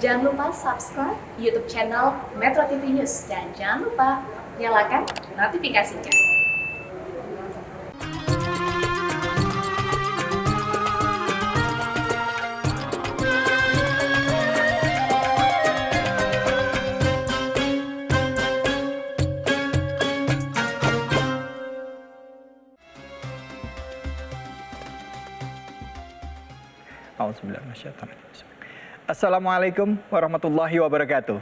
Jangan lupa subscribe YouTube channel Metro TV News dan jangan lupa nyalakan notifikasinya. Assalamualaikum warahmatullahi wabarakatuh.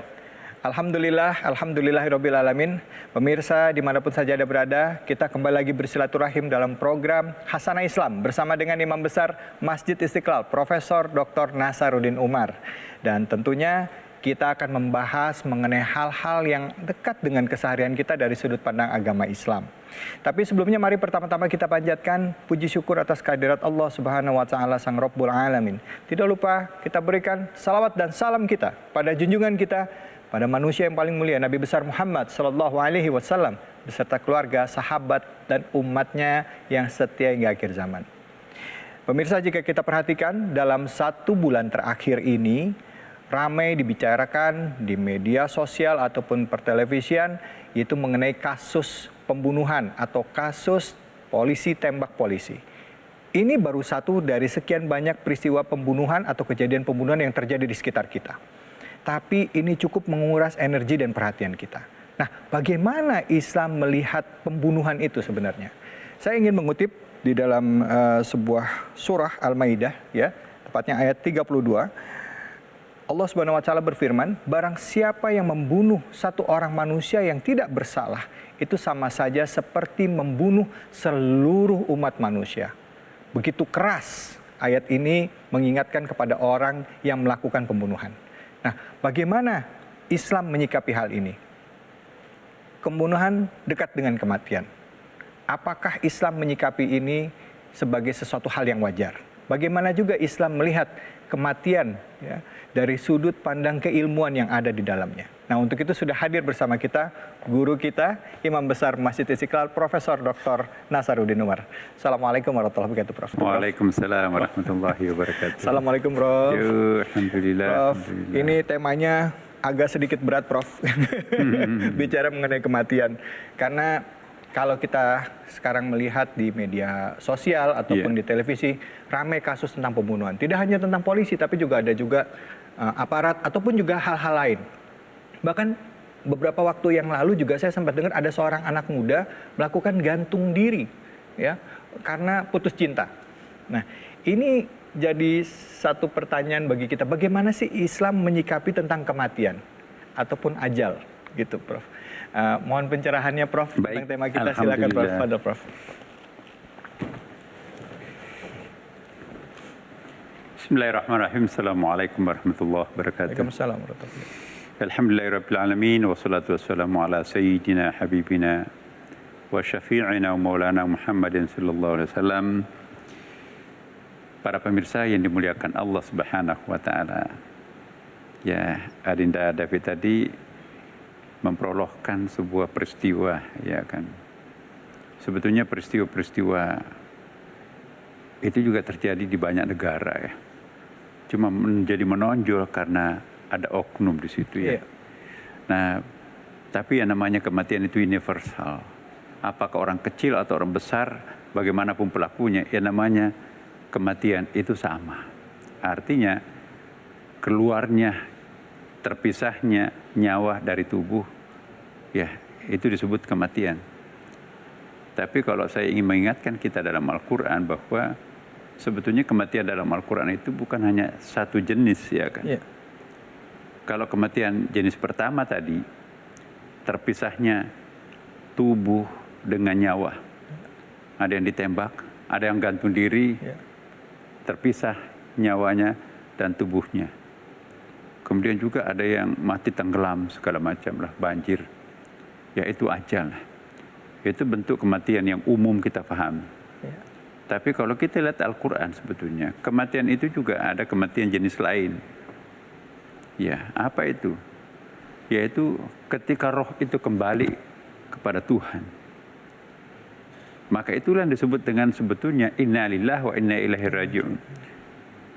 Alhamdulillahirabbil alamin. Pemirsa dimanapun saja Anda berada, kita kembali lagi bersilaturahim dalam program Hasanah Islam bersama dengan Imam Besar Masjid Istiqlal, Profesor Dr. Nasaruddin Umar. Dan tentunya kita akan membahas mengenai hal-hal yang dekat dengan keseharian kita dari sudut pandang agama Islam. Tapi sebelumnya mari pertama-tama kita panjatkan puji syukur atas kehadirat Allah Subhanahu wa taala Sang Rabbul Alamin. Tidak lupa kita berikan salawat dan salam kita pada junjungan kita, pada manusia yang paling mulia Nabi besar Muhammad sallallahu alaihi wasallam beserta keluarga, sahabat dan umatnya yang setia hingga akhir zaman. Pemirsa, jika kita perhatikan dalam 1 bulan terakhir ini ramai dibicarakan di media sosial ataupun pertelevisian yaitu mengenai kasus pembunuhan atau kasus polisi tembak polisi. Ini baru satu dari sekian banyak peristiwa pembunuhan atau kejadian pembunuhan yang terjadi di sekitar kita. Tapi ini cukup menguras energi dan perhatian kita. Nah, bagaimana Islam melihat pembunuhan itu sebenarnya? Saya ingin mengutip di dalam sebuah surah Al-Maidah, ya, tepatnya ayat 32. Allah Subhanahu wa taala berfirman, barang siapa yang membunuh satu orang manusia yang tidak bersalah, itu sama saja seperti membunuh seluruh umat manusia. Begitu keras ayat ini mengingatkan kepada orang yang melakukan pembunuhan. Nah, bagaimana Islam menyikapi hal ini? Pembunuhan dekat dengan kematian. Apakah Islam menyikapi ini sebagai sesuatu hal yang wajar? Bagaimana juga Islam melihat kematian, ya, dari sudut pandang keilmuan yang ada di dalamnya. Nah, untuk itu sudah hadir bersama kita guru kita, Imam Besar Masjid Istiqlal, Profesor Dr. Nasaruddin Umar. Assalamualaikum warahmatullahi wabarakatuh, Prof. Waalaikumsalam warahmatullahi wabarakatuh. Assalamualaikum, Prof. Alhamdulillah. Prof, ini temanya agak sedikit berat, Prof. Bicara mengenai kematian. Karena kalau kita sekarang melihat di media sosial ataupun di televisi, ramai kasus tentang pembunuhan. Tidak hanya tentang polisi, tapi juga ada juga aparat ataupun juga hal-hal lain. Bahkan beberapa waktu yang lalu juga saya sempat dengar ada seorang anak muda melakukan gantung diri, ya, karena putus cinta. Nah, ini jadi satu pertanyaan bagi kita. Bagaimana sih Islam menyikapi tentang kematian ataupun ajal, gitu, Prof. Mohon pencerahannya, Prof. Baik, tentang tema kita. Silakan, Prof. Fadal, Prof. Bismillahirrahmanirrahim. Assalamualaikum warahmatullahi wabarakatuh. Waalaikumsalam warahmatullahi wabarakatuh. Alhamdulillahirabbil alamin wassalatu wassalamu ala sayyidina habibina wa syafi'ina wa maulana Muhammadin sallallahu alaihi wasallam. Para pemirsa yang dimuliakan Allah Subhanahu wa taala. Ya, Adinda David tadi memperolehkan sebuah peristiwa, ya kan. Sebetulnya peristiwa-peristiwa itu juga terjadi di banyak negara, ya. Cuma menjadi menonjol karena ada oknum di situ, ya. Nah, tapi yang namanya kematian itu universal. Apakah orang kecil atau orang besar, bagaimanapun pelakunya, yang namanya kematian itu sama. Artinya keluarnya, terpisahnya nyawa dari tubuh, ya, itu disebut kematian. Tapi kalau saya ingin mengingatkan kita dalam Al-Quran bahwa sebetulnya kematian dalam Al-Quran itu bukan hanya satu jenis, ya kan. Kalau kematian jenis pertama tadi, terpisahnya tubuh dengan nyawa. Ada yang ditembak, ada yang gantung diri, terpisah nyawanya dan tubuhnya. Kemudian juga ada yang mati tenggelam segala macam lah, banjir. Ya, itu ajal. Itu bentuk kematian yang umum kita pahami. Tapi kalau kita lihat Al-Quran sebetulnya, kematian itu juga ada kematian jenis lain. Ya, apa itu? Yaitu ketika roh itu kembali kepada Tuhan. Maka itulah yang disebut dengan sebetulnya inna lillahi wa inna ilaihi raji'un.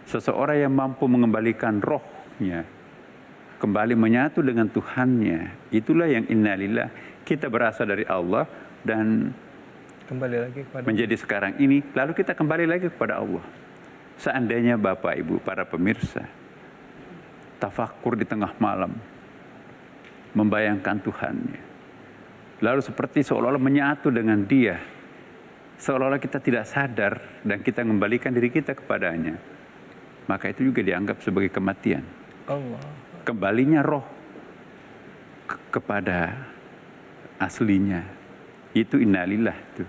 Seseorang yang mampu mengembalikan rohnya kembali menyatu dengan Tuhannya. Itulah yang innalillah. Kita berasal dari Allah dan Kembali lagi kepada menjadi sekarang ini, lalu kita kembali lagi kepada Allah. Seandainya Bapak Ibu para pemirsa tafakur di tengah malam, membayangkan Tuhannya, lalu seperti seolah-olah menyatu dengan Dia, seolah-olah kita tidak sadar dan kita mengembalikan diri kita kepadanya, maka itu juga dianggap sebagai kematian. Allah. Kembalinya roh kepada aslinya, itu innalillah tuh.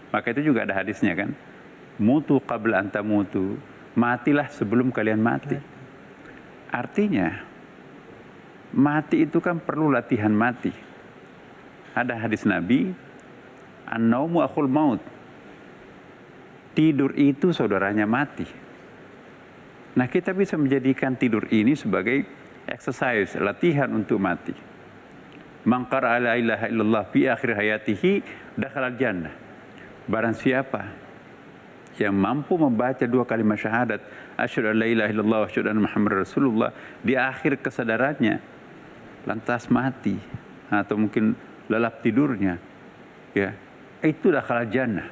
Maka itu juga ada hadisnya kan, mutu qabla anta mutu, matilah sebelum kalian mati. Artinya mati itu kan perlu latihan mati. Ada hadis Nabi, an-naumu akhul maut, tidur itu saudaranya mati. Nah, kita bisa menjadikan tidur ini sebagai exercise, latihan untuk mati. Man qara'a la ilaha illallah fi akhir hayatihi dakhala al-jannah. Barang siapa yang mampu membaca 2 kalimat syahadat, asyhadu an la ilaha illallah wa asyhadu anna muhammadar rasulullah, di akhir kesadarannya lantas mati atau mungkin lelap tidurnya, ya, itu dakhala al-jannah.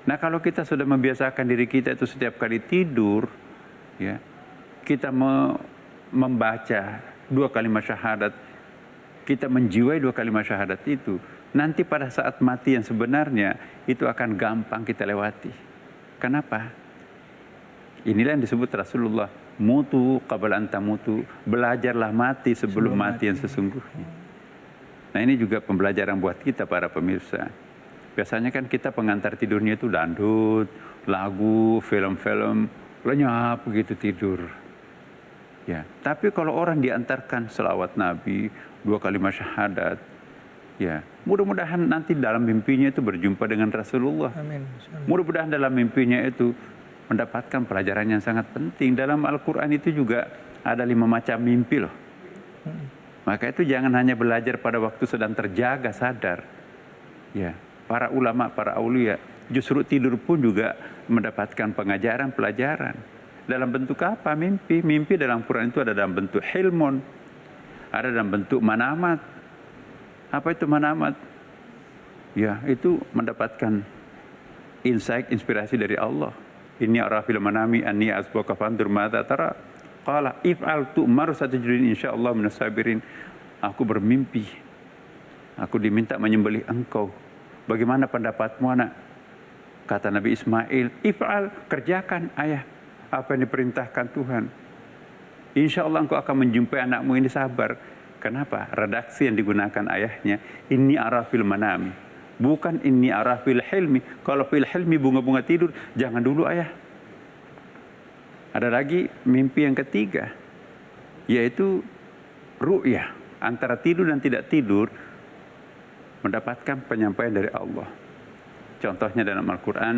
Nah, kalau kita sudah membiasakan diri kita itu setiap kali tidur, ya, kita membaca 2 kalimat syahadat, kita menjiwai 2 kalimat syahadat itu, nanti pada saat mati yang sebenarnya itu akan gampang kita lewati. Kenapa? Inilah yang disebut Rasulullah, mutu qabla anta mutu, belajarlah mati sebelum mati yang sesungguhnya. Nah, ini juga pembelajaran buat kita para pemirsa. Biasanya kan kita pengantar tidurnya itu dangdut, lagu, film-film, lenyap begitu tidur. Ya, tapi kalau orang diantarkan selawat Nabi, 2 kalimat syahadat, ya, mudah-mudahan nanti dalam mimpinya itu berjumpa dengan Rasulullah. Amin. Mudah-mudahan dalam mimpinya itu mendapatkan pelajaran yang sangat penting. Dalam Al-Quran itu juga ada 5 macam mimpi loh. Maka itu jangan hanya belajar pada waktu sedang terjaga sadar. Ya, para ulama, para aulia justru tidur pun juga mendapatkan pengajaran, pelajaran. Dalam bentuk apa mimpi? Mimpi dalam Quran itu ada dalam bentuk hilmun, ada dalam bentuk manamat. Apa itu manamat? Ya, itu mendapatkan insight, inspirasi dari Allah. Inni ara fil manami anni asbaka fandur madza tara. Qala if'al tu'mar satajidun insyaallah minas sabirin. Aku bermimpi, aku diminta menyembelih engkau. Bagaimana pendapatmu, anak? Kata Nabi Ismail, if'al, kerjakan ayah apa yang diperintahkan Tuhan. Insya Allah engkau akan menjumpai anakmu ini sabar. Kenapa? Redaksi yang digunakan ayahnya, inni ara fil manami, bukan inni ara fil hilmi. Kalau fil hilmi bunga-bunga tidur, jangan dulu ayah. Ada lagi mimpi yang ketiga, yaitu ru'yah. Antara tidur dan tidak tidur mendapatkan penyampaian dari Allah. Contohnya dalam Al-Quran,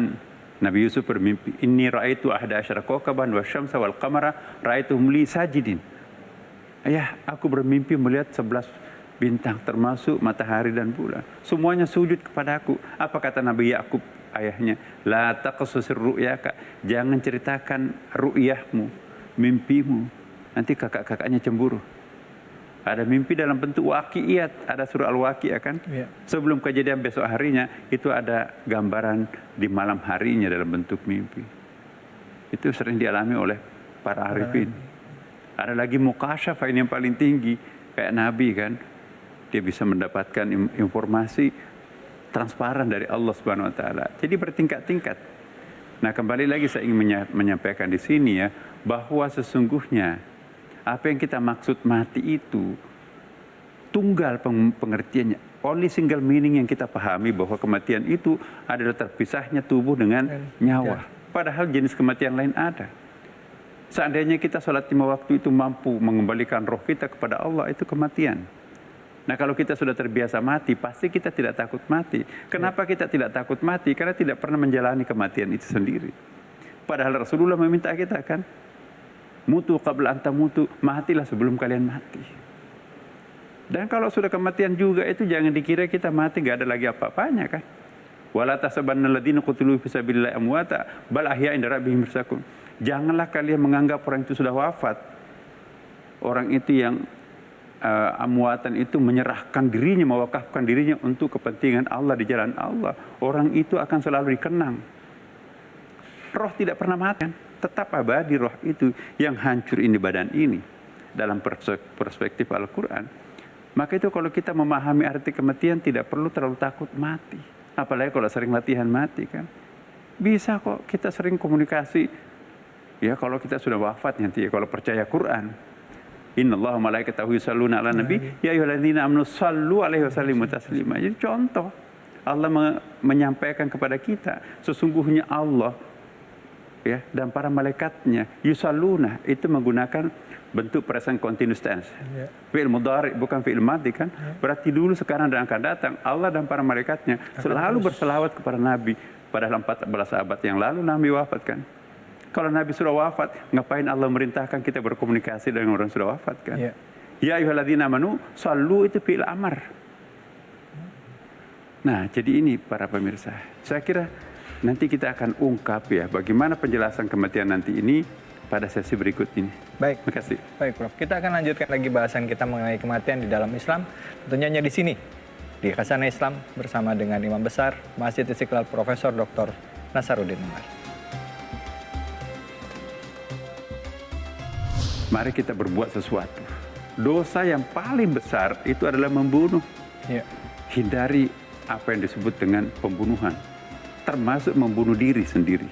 Nabi Yusuf bermimpi, inni ra'aitu ahda asyara kawkaban wa syamsa wal qamara ra'aituhum li sajidin. Ayah, aku bermimpi melihat 11 bintang termasuk matahari dan bulan. Semuanya sujud kepada aku. Apa kata Nabi Yakub ayahnya? La taqsusir ru'yaka. Jangan ceritakan ru'yahmu, mimpimu. Nanti kakak-kakaknya cemburu. Ada mimpi dalam bentuk waqi'iyat, ada surah Al-Waqi'ah kan? Ya. Sebelum kejadian besok harinya, itu ada gambaran di malam harinya dalam bentuk mimpi. Itu sering dialami oleh para arifin. Ada lagi mukasyafah, ini yang paling tinggi, kayak Nabi kan? Dia bisa mendapatkan informasi transparan dari Allah Subhanahu wa taala. Jadi bertingkat-tingkat. Nah, kembali lagi saya ingin menyampaikan di sini ya, bahwa sesungguhnya apa yang kita maksud mati itu tunggal pengertiannya. Only single meaning yang kita pahami bahwa kematian itu adalah terpisahnya tubuh dengan nyawa. Padahal jenis kematian lain ada. Seandainya kita sholat 5 waktu itu mampu mengembalikan roh kita kepada Allah, itu kematian. Nah, kalau kita sudah terbiasa mati, pasti kita tidak takut mati. Kenapa kita tidak takut mati? Karena tidak pernah menjalani kematian itu sendiri. Padahal Rasulullah meminta kita kan, mutu qabla anta mutu, matilah sebelum kalian mati. Dan kalau sudah kematian juga itu jangan dikira kita mati gak ada lagi apa-apanya kan. Wala tahsabanna alladziina qutilu fi sabilillahi amwata bal ahya'un inda rabbihim yurzaqun. Janganlah kalian menganggap orang itu sudah wafat. Orang itu yang amwatan itu menyerahkan dirinya, mewakafkan dirinya untuk kepentingan Allah di jalan Allah. Orang itu akan selalu dikenang. Roh tidak pernah mati, tetap abadi roh itu yang hancur ini badan ini. Dalam perspektif Al-Quran. Maka itu kalau kita memahami arti kematian tidak perlu terlalu takut mati. Apalagi kalau sering latihan mati kan. Bisa kok kita sering komunikasi. Ya kalau kita sudah wafat nanti ya, kalau percaya Quran. Innallaha malaikatahu yusholluna 'alan nabi ya ayyuhalladzina amanu shallu 'alaihi wa sallimu taslima. Jadi contoh Allah menyampaikan kepada kita sesungguhnya Allah ya dan para malaikatnya yusholluna itu menggunakan bentuk present continuous tense. Fi'il mudhari bukan fi'il madhi kan. Berarti dulu, sekarang dan akan datang Allah dan para malaikatnya selalu berselawat kepada Nabi. Padahal 14 abad yang lalu Nabi wafat kan. Kalau Nabi sudah wafat, ngapain Allah merintahkan kita berkomunikasi dengan orang sudah wafat kan? Ya ayyuhalladzina amanu shallu itu fi'il amar. Nah, jadi ini para pemirsa. Saya kira nanti kita akan ungkap ya bagaimana penjelasan kematian nanti ini pada sesi berikut ini. Baik. Terima kasih. Baik, Prof. Kita akan lanjutkan lagi bahasan kita mengenai kematian di dalam Islam. Tentunya hanya di sini, di Hasanah Islam bersama dengan Imam Besar Masjid Istiqlal Profesor Dr. Nasaruddin Umar. Mari kita berbuat sesuatu. Dosa yang paling besar itu adalah membunuh. Hindari apa yang disebut dengan pembunuhan, termasuk membunuh diri sendiri.